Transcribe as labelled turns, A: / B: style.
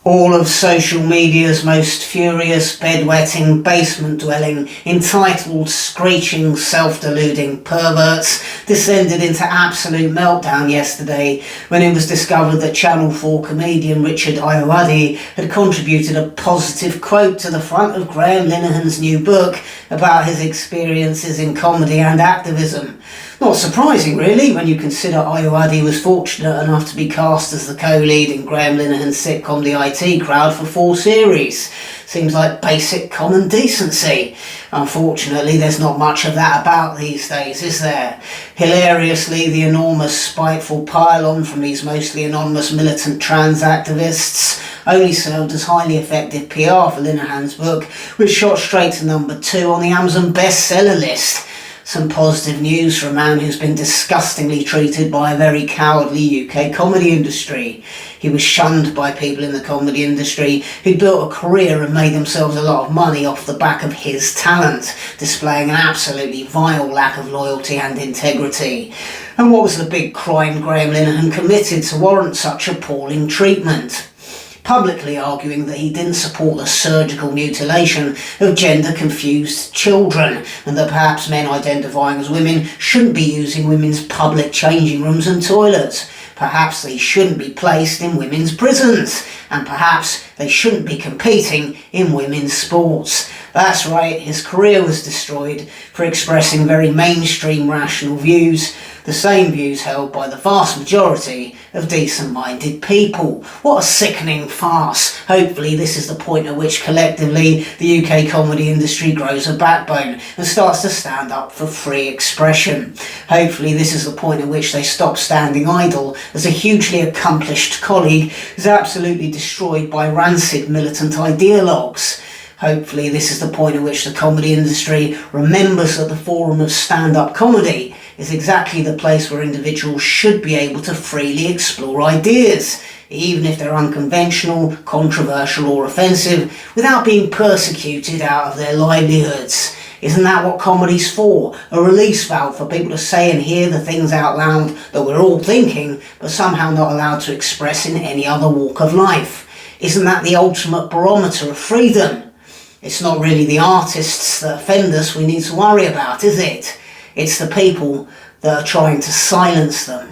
A: All of social media's most furious, bedwetting, basement-dwelling, entitled, screeching, self-deluding perverts descended into absolute meltdown yesterday when it was discovered that Channel 4 comedian Richard Ayoade had contributed a positive quote to the front of Graham Linehan's new book about his experiences in comedy and activism. Not surprising, really, when you consider Ayoade was fortunate enough to be cast as the co-lead in Graham Linehan's sitcom The IT Crowd for 4 series. Seems like basic common decency. Unfortunately, there's not much of that about these days, is there? Hilariously, the enormous spiteful pile-on from these mostly anonymous militant trans activists only served as highly effective PR for Linehan's book, which shot straight to number 2 on the Amazon bestseller list. Some positive news for a man who's been disgustingly treated by a very cowardly UK comedy industry. He was shunned by people in the comedy industry who'd built a career and made themselves a lot of money off the back of his talent, displaying an absolutely vile lack of loyalty and integrity. And what was the big crime Graham Linehan committed to warrant such appalling treatment? Publicly arguing that he didn't support the surgical mutilation of gender-confused children, and that perhaps men identifying as women shouldn't be using women's public changing rooms and toilets. Perhaps they shouldn't be placed in women's prisons, and perhaps they shouldn't be competing in women's sports. That's right, his career was destroyed for expressing very mainstream rational views, the same views held by the vast majority of decent-minded people. What a sickening farce. Hopefully this is the point at which collectively the UK comedy industry grows a backbone and starts to stand up for free expression. Hopefully this is the point at which they stop standing idle as a hugely accomplished colleague is absolutely destroyed by rancid militant ideologues. Hopefully this is the point at which the comedy industry remembers that the forum of stand-up comedy is exactly the place where individuals should be able to freely explore ideas, even if they're unconventional, controversial or offensive, without being persecuted out of their livelihoods. Isn't that what comedy's for? A release valve for people to say and hear the things out loud that we're all thinking, but somehow not allowed to express in any other walk of life. Isn't that the ultimate barometer of freedom? It's not really the artists that offend us we need to worry about, is it? It's the people that are trying to silence them.